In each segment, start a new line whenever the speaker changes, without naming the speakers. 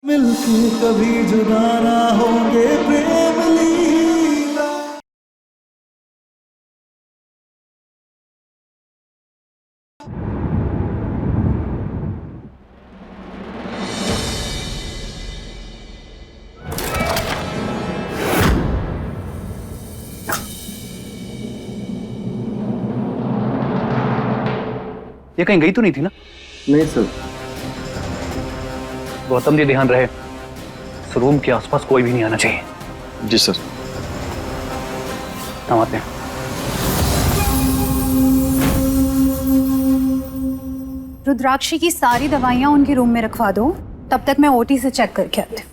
मिलके कभी जुदा ना होंगे प्रेम लीला।
ये कहीं गई तो नहीं थी ना?
नहीं सर।
गौतम जी ध्यान रहे, इस रूम के आसपास कोई भी नहीं आना चाहिए।
जी सर।
हम आते हैं।
रुद्राक्षी की सारी दवाइयां उनके रूम में रखवा दो, तब तक मैं ओटी से चेक करके आती हूँ।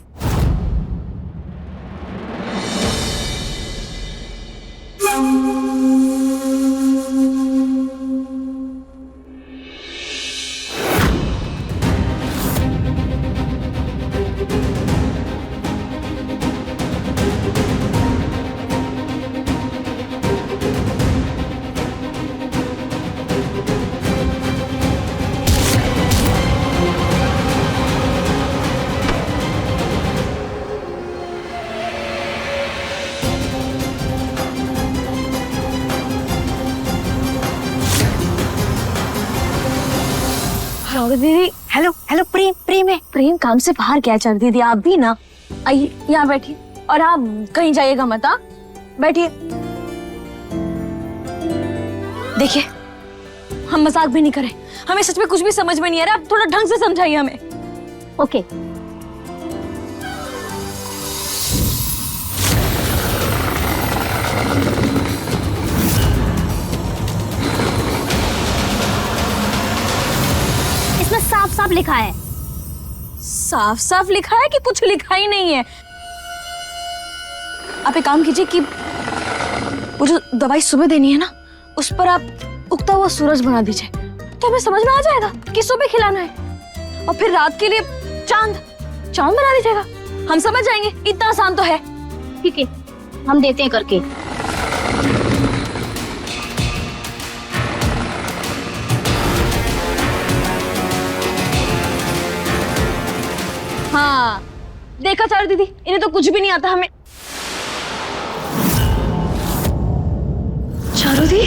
दीदी हेलो हेलो। प्रेम प्रेम है। प्रेम काम से बाहर क्या चल दीदी, आप भी ना आइए, यहाँ बैठिए और आप कहीं जाइएगा मत। बैठिए। देखिए हम मजाक भी नहीं करें, हमें सच में कुछ भी समझ में नहीं आ रहा, आप थोड़ा ढंग से समझाइए हमें। ओके। साफ साफ लिखा है। साफ साफ लिखा है कि कुछ लिखा ही नहीं है? आप एक काम कीजिए कि वो जो दवाई सुबह देनी है ना, उस पर आप उगता हुआ सूरज बना दीजिए, तो हमें समझ में आ जाएगा कि सुबह खिलाना है। और फिर रात के लिए चांद चांद बना दीजिएगा, हम समझ जाएंगे। इतना आसान तो है। ठीक है, हम देते हैं करके। हाँ देखा चारू दीदी, इन्हें तो कुछ भी नहीं आता। हमें चारू दी,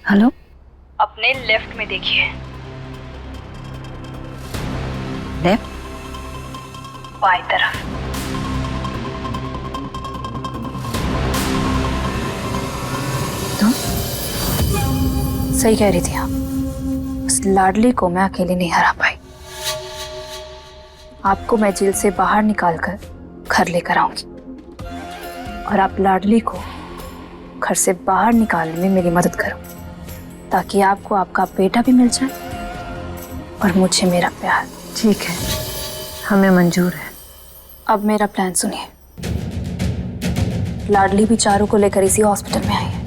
हेलो।
अपने लेफ्ट में देखिए।
लेफ्ट?
बाई तरफ।
तो
सही कह रही थी आप, उस लाडली को मैं अकेले नहीं हरा पाई। आपको मैं जेल से बाहर निकालकर घर लेकर आऊंगी, और आप लाडली को घर से बाहर निकालने में मेरी मदद करो, ताकि आपको आपका बेटा भी मिल जाए और मुझे मेरा प्यार।
ठीक है, हमें मंजूर है।
अब मेरा प्लान सुनिए। लाडली भी चारू को लेकर इसी हॉस्पिटल में आई है।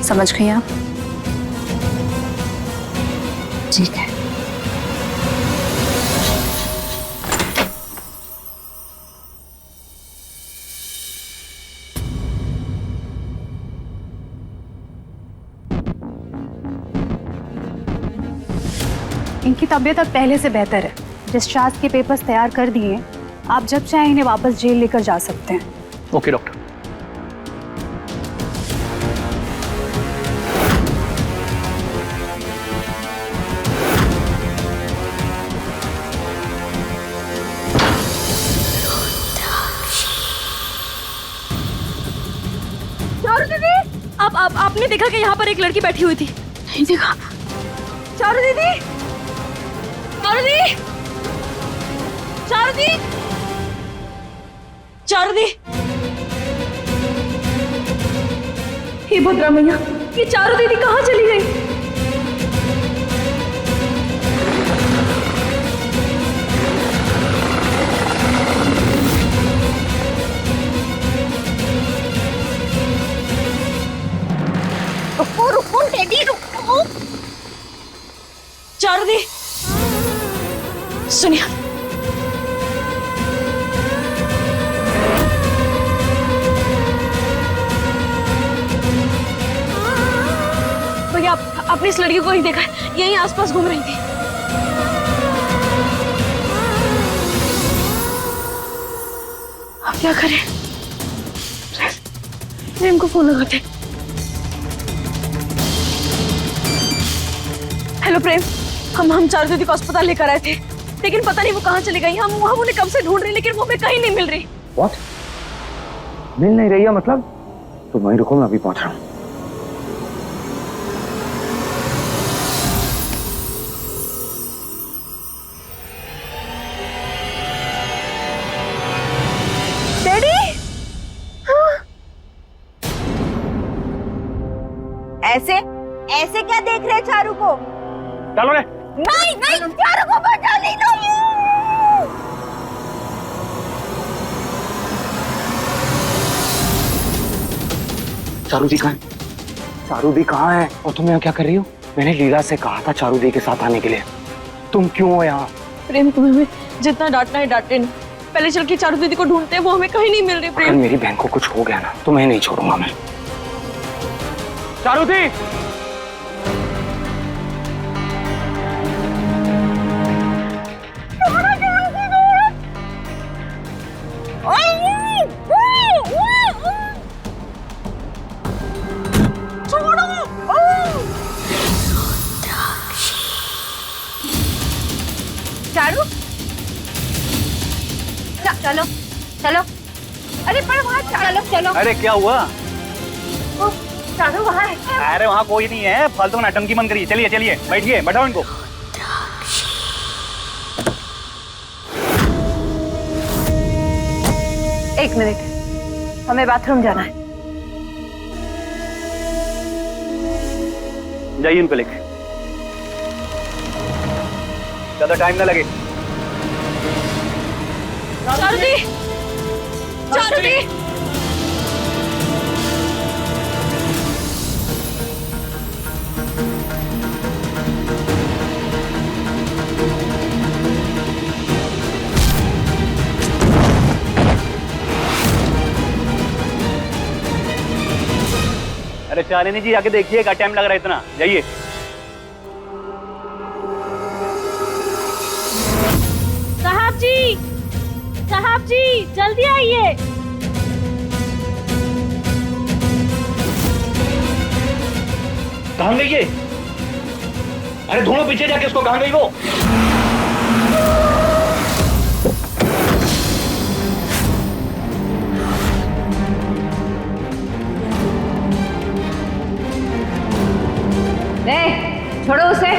समझ गई आप?
ठीक है।
इनकी तबीयत अब पहले से बेहतर है। डिस्चार्ज के पेपर्स तैयार कर दिए, आप जब चाहें इन्हें वापस जेल लेकर जा सकते हैं।
Okay doctor.
चारू दीदी, आपने देखा कि यहाँ पर एक लड़की बैठी हुई थी? नहीं देखा। चारू दीदी, चारुदी, चारुदी, चारुदी, हे भद्रा मैया, ये चारू दीदी कहाँ चली गई? रुको रुको टेडी रुको। चारुदी, सुनिए, भैया आपने इस लड़की को नहीं देखा है, यहीं आसपास घूम रही थी। अब क्या करें? प्रेम को फोन लगाते। हेलो प्रेम, हम चारू दीदी को अस्पताल लेकर आए थे, लेकिन पता नहीं वो कहाँ चली गई। हम उन्हें कब से ढूंढ रहे, लेकिन वो हमें कहीं नहीं मिल रही।
What? मिल नहीं रही है मतलब? तो वहीं रुको, मैं अभी पहुंच रहा हूँ।
डैडी,
ऐसे ऐसे क्या देख रहे चारू को?
चलो रे।
नहीं नहीं, चारू को बचा नहीं दो।
चारू दी कहाँ है? चारू दी कहाँ है? और तुम यहाँ क्या कर रही हो? मैंने लीला से कहा था चारू दी के साथ आने के लिए, तुम क्यों हो यहाँ?
प्रेम तुम्हें हमें जितना डांटना है डांटे नहीं, पहले चल के चारू दीदी को ढूंढते हैं, वो हमें कहीं नहीं मिल रही।
अगर
प्रेम
मेरी बहन को कुछ हो गया ना, तो मैं नहीं छोड़ूंगा मैं। चारू दी,
चारू, चलो चलो, अरे पर वहाँ चलो चलो।
अरे क्या हुआ?
चारू वहाँ है।
अरे वहाँ कोई नहीं है, फालतू नाटंकी मन करिए। चलिए चलिए, बैठिए, बैठाओ इनको।
एक मिनट, हमें बाथरूम जाना है।
जाइए उनको लेके, ज्यादा टाइम ना लगे।
चारू दी, चारू दी,
अरे शालिनी जी आके देखिए, क्या टाइम लग रहा है इतना? जाइए।
साहब जी जल्दी आइए।
कहाँ गई ये? अरे ढूंढो पीछे जाके उसको, कहाँ गई वो?
छोड़ो उसे।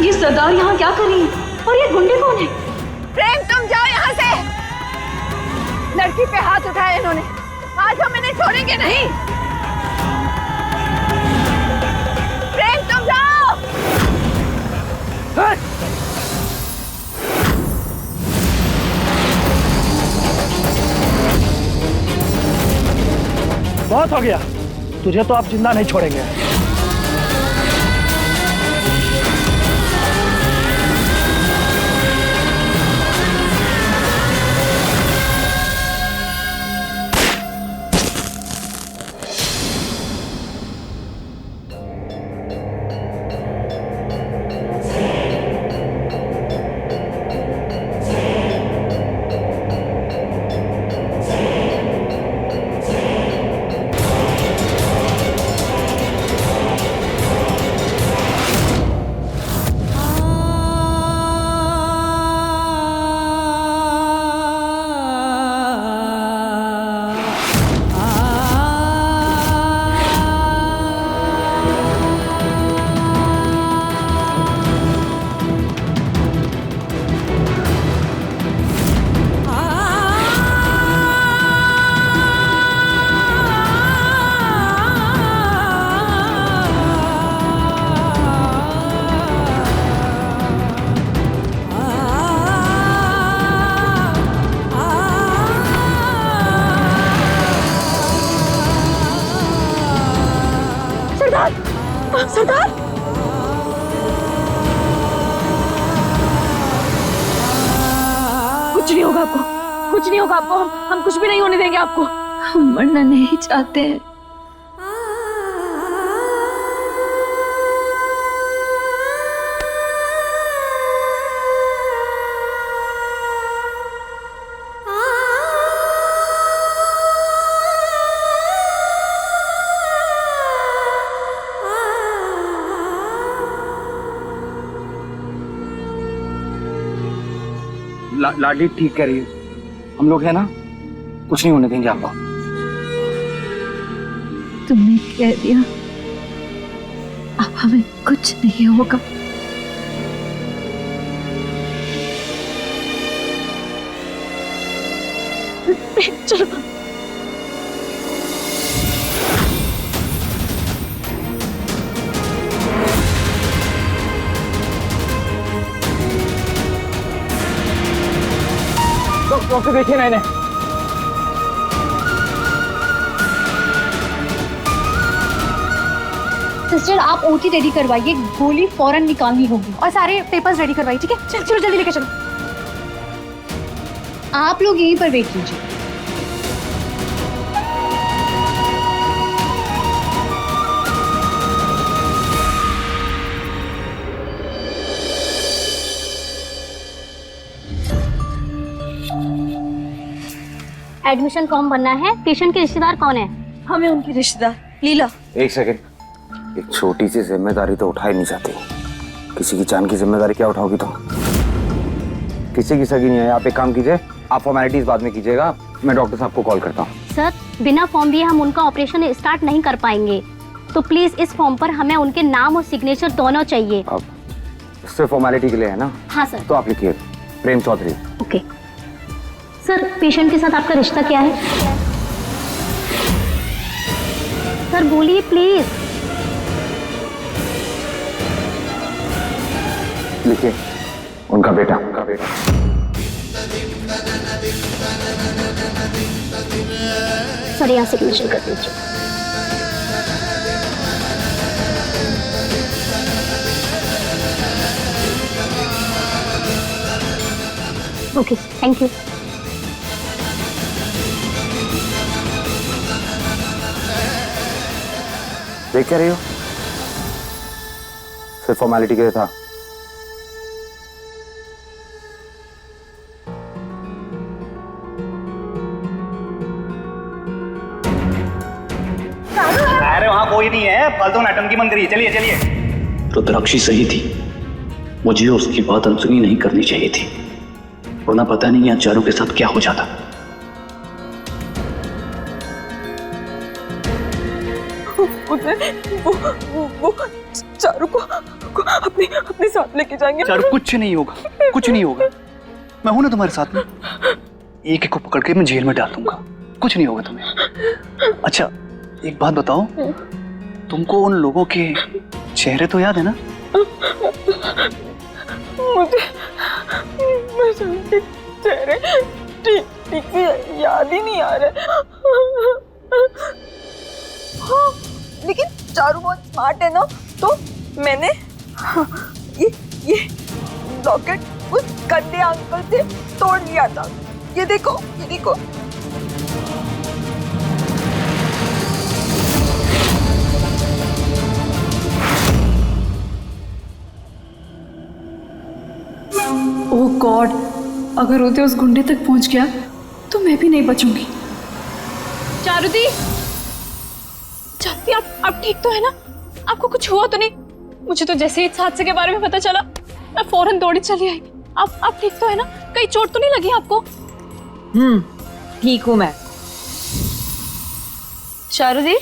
ये सरदार यहाँ क्या कर रही है और ये गुंडे कौन है?
प्रेम तुम जाओ यहाँ से। लड़की पे हाथ उठाया इन्होंने, आज हम इन्हें छोड़ेंगे नहीं। प्रेम तुम जाओ।
बहुत हो गया, तुझे तो आप जिंदा नहीं छोड़ेंगे।
सरदार, कुछ नहीं होगा आपको, कुछ नहीं होगा आपको। हम कुछ भी नहीं होने देंगे आपको। हम मरना नहीं चाहते हैं।
लाडली ठीक कह रही है, हम लोग है ना, कुछ नहीं होने देंगे आपको।
तुमने कह दिया, अब हमें कुछ नहीं होगा। चलो
डॉक्टर देखिए ना इन्हें।
सिस्टर, आप ओटी रेडी करवाइए, गोली फौरन निकालनी होगी। और सारे पेपर्स रेडी करवाइए, ठीक है? चलो जल्दी लेके चलो। आप लोग यहीं पर वेट कीजिए।
एडमिशन फॉर्म भरना है। पेशेंट के रिश्तेदार कौन है?
हमें उनकी रिश्तेदार लीला।
एक सेकंड, एक छोटी सी जिम्मेदारी तो उठाई नहीं जाती। किसी की जान की जिम्मेदारी क्या उठाओगी तुम? किसी की सगी नहीं है। आप एक काम कीजिए, आप फॉर्मेलिटीज बाद में कीजिएगा, मैं डॉक्टर साहब को कॉल करता हूँ।
सर, बिना फॉर्म दिए हम उनका ऑपरेशन स्टार्ट नहीं कर पाएंगे, तो प्लीज इस फॉर्म पर हमें उनके नाम और सिग्नेचर दोनों चाहिए।
अब सिर्फ फॉर्मेलिटी के लिए है ना?
हाँ सर।
तो आप लिखिए, प्रेम चौधरी।
ओके सर, पेशेंट के साथ आपका रिश्ता क्या है? सर बोलिए प्लीज।
लिखिए, उनका बेटा।
सर यहाँ सिग्नेचर कर दीजिए। Okay, thank you.
देख क्या रही हो? सिर्फ फॉर्मेलिटी के लिए था।
अरे वहां कोई नहीं है, फालतू नाटक की मंदिर। चलिए चलिए।
रुद्राक्षी सही थी, मुझे उसकी बात अनसुनी नहीं करनी चाहिए थी, वरना पता नहीं यहाँ चारों के साथ क्या हो जाता।
वो चारू को को अपने साथ लेके जाएंगे।
चारू कुछ नहीं होगा, कुछ नहीं होगा। मैं हूं ना तुम्हारे साथ में। एक एक को पकड़ के मैं जेल में डाल दूंगा, कुछ नहीं होगा तुम्हें। अच्छा एक बात बताओ, तुमको उन लोगों के चेहरे तो याद है ना?
मुझे उनके चेहरे ठीक से याद ही नहीं आ रहे। हाँ, लेकिन चारू बहुत स्मार्ट है ना, तो मैंने ये लॉकेट उस गंदे अंकल से तोड़ लिया था। ये देखो, ये देखो।
ओह गॉड, अगर उदय उस गुंडे तक पहुंच गया तो मैं भी नहीं बचूंगी।
चारुदी, चारुदी आप ठीक तो है ना? आपको कुछ हुआ तो नहीं? मुझे तो जैसे ही इस हादसे के बारे में पता चला मैं फौरन दौड़ी चली आई। आप ठीक तो है ना? कहीं चोट तो नहीं लगी आपको?
ठीक हूँ मैं।
चारुदी,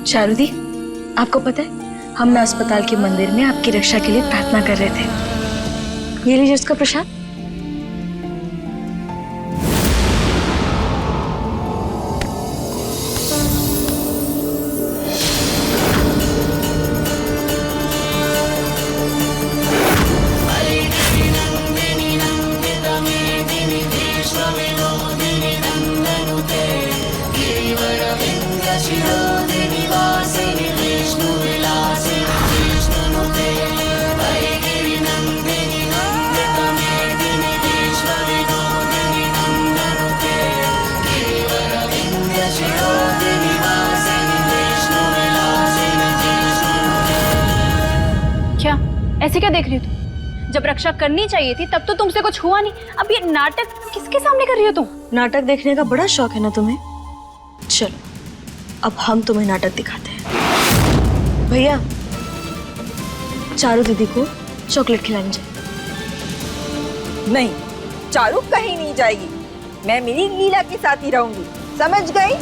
चारुदी, आपको पता है हम ना अस्पताल के मंदिर में आपकी रक्षा के लिए प्रार्थना कर रहे थे। ये लीजिए उसका प्रसाद।
क्या ऐसे क्या देख रही हो तुम? जब रक्षा करनी चाहिए थी तब तो तुमसे कुछ हुआ नहीं। अब ये नाटक किसके सामने कर रही हो तुम?
नाटक देखने का बड़ा शौक है ना तुम्हें? चलो अब हम तुम्हें नाटक दिखाते हैं। भैया, चारू दीदी को चॉकलेट खिलानी चाहिए।
नहीं, चारू कहीं नहीं जाएगी। मैं मेरी लीला के साथ ही रहूंगी, समझ गई?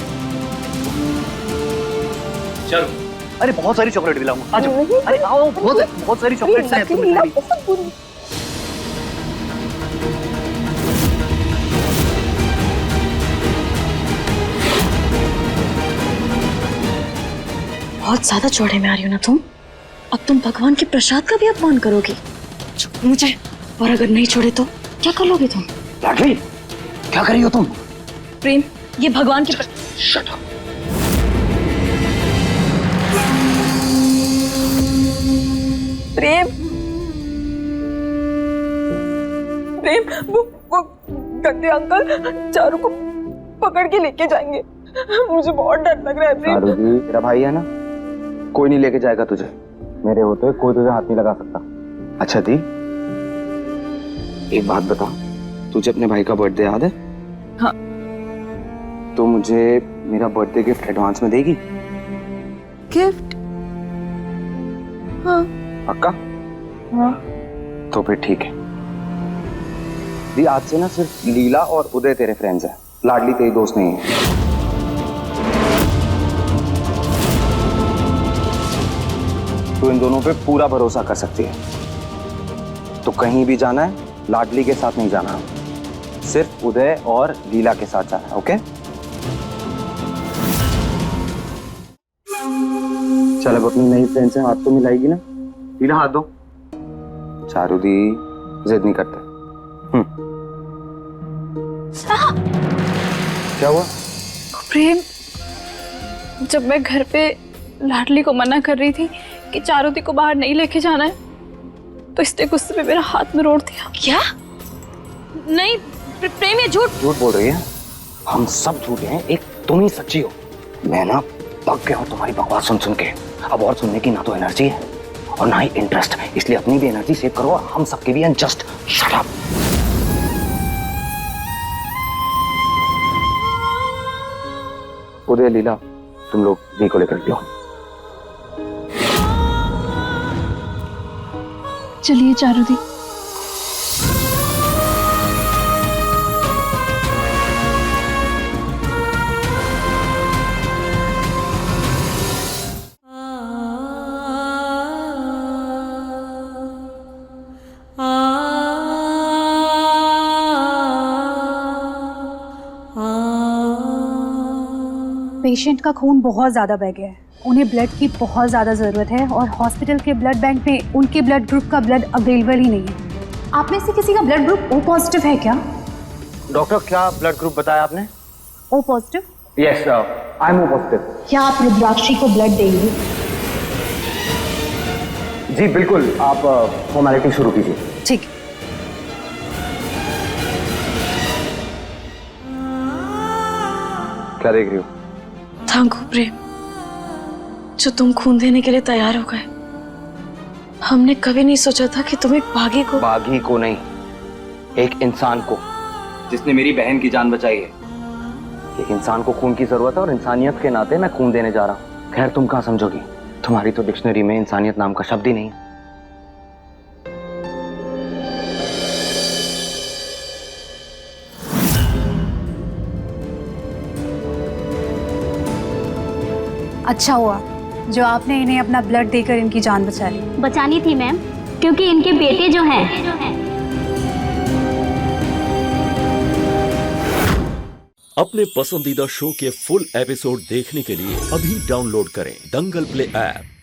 चारू, अरे बहुत सारी चॉकलेट दिलाऊंगा, आ जाओ। अरे आओ, बहुत सारी चॉकलेट्स हैं तुम्हें
लीला
खानी।
बहुत बुरी।
बहुत ज्यादा चौड़े में आ रही हो ना तुम। अब तुम भगवान के प्रसाद का भी अपमान करोगी। छोड़ो मुझे, और अगर नहीं छोड़े तो क्या कर लोगे तुम?
लाडली, क्या कर रही हो तुम?
प्रेम, ये भगवान के
शट अप।
प्रेम, प्रेम, वो गंदे अंकल चारू को पकड़ के लेके जाएंगे। मुझे बहुत डर लग रहा है प्रेम।
चारू जी, तेरा भाई है ना, कोई नहीं लेके जाएगा तुझे। मेरे होते कोई तुझे हाथ नहीं लगा सकता। अच्छा दी, एक बात बता, तुझे अपने भाई का बर्थडे याद है?
हाँ।
तो मुझे मेरा बर्थडे गिफ्ट एडवांस में देगी?
गिफ्ट? हाँ।
पक्का?
हाँ।
तो फिर ठीक है दी, आज से ना सिर्फ लीला और उदय तेरे फ्रेंड्स हैं, लाडली तेरी दोस्त नहीं है। तू इन दोनों पे पूरा भरोसा कर सकती है। तो कहीं भी जाना है लाडली के साथ नहीं जाना, सिर्फ उदय और लीला के साथ जाना है, ओके? चल अब अपनी नई फ्रेंड से हाथ तो मिलाएगी ना? लीला हाथ दो। चारू दी, जिद नहीं करते। क्या हुआ?
प्रेम, जब मैं घर पे लाडली को मना कर रही थी कि चारुदी को बाहर नहीं लेके जाना है, तो इसने गुस्से में मेरा हाथ में रोड़ दिया।
क्या? नहीं प्रेम, ये झूठ
बोल रही है। हम सब झूठे हैं, एक तुम ही सच्ची हो। मैं ना पक गया हूँ तुम्हारी बकवास सुन सुन के। अब और सुनने की ना तो एनर्जी है और ना ही इंटरेस्ट, इसलिए अपनी भी एनर्जी सेव करो, हम सबके भी, एंड जस्ट शट अप। उदय, लीला, तुम लोग दी को लेकर लो।
चलिए चारुदी।
पेशेंट का खून बहुत ज़्यादा बह गया है, उन्हें ब्लड की बहुत ज़्यादा ज़रूरत है और हॉस्पिटल के ब्लड बैंक में उनके ब्लड ग्रुप का ब्लड अवेलेबल ही नहीं है। आप में से किसी का ब्लड ग्रुप ओ पॉजिटिव है क्या?
डॉक्टर, क्या ब्लड ग्रुप बताया आपने?
O positive?
Yes, I am O positive.
क्या आप रुद्राक्षी को ब्लड देंगे?
जी बिल्कुल, आप फॉर्मेलिटी शुरू कीजिए।
ठीक है।
क्या देख रही हो?
थैंक यू प्रेम, जो तुम खून देने के लिए तैयार हो गए। हमने कभी नहीं सोचा था कि तुम एक बागी को
नहीं, एक इंसान को, जिसने मेरी बहन की जान बचाई है। एक इंसान को खून की जरूरत है और इंसानियत के नाते मैं खून देने जा रहा हूँ। खैर, तुम कहाँ समझोगी, तुम्हारी तो डिक्शनरी में इंसानियत नाम का शब्द ही नहीं।
अच्छा हुआ जो आपने इन्हें अपना ब्लड देकर इनकी जान बचा ली।
बचानी थी मैम, क्योंकि इनके बेटे जो हैं
अपने पसंदीदा शो के फुल एपिसोड देखने के लिए अभी डाउनलोड करें दंगल प्ले ऐप।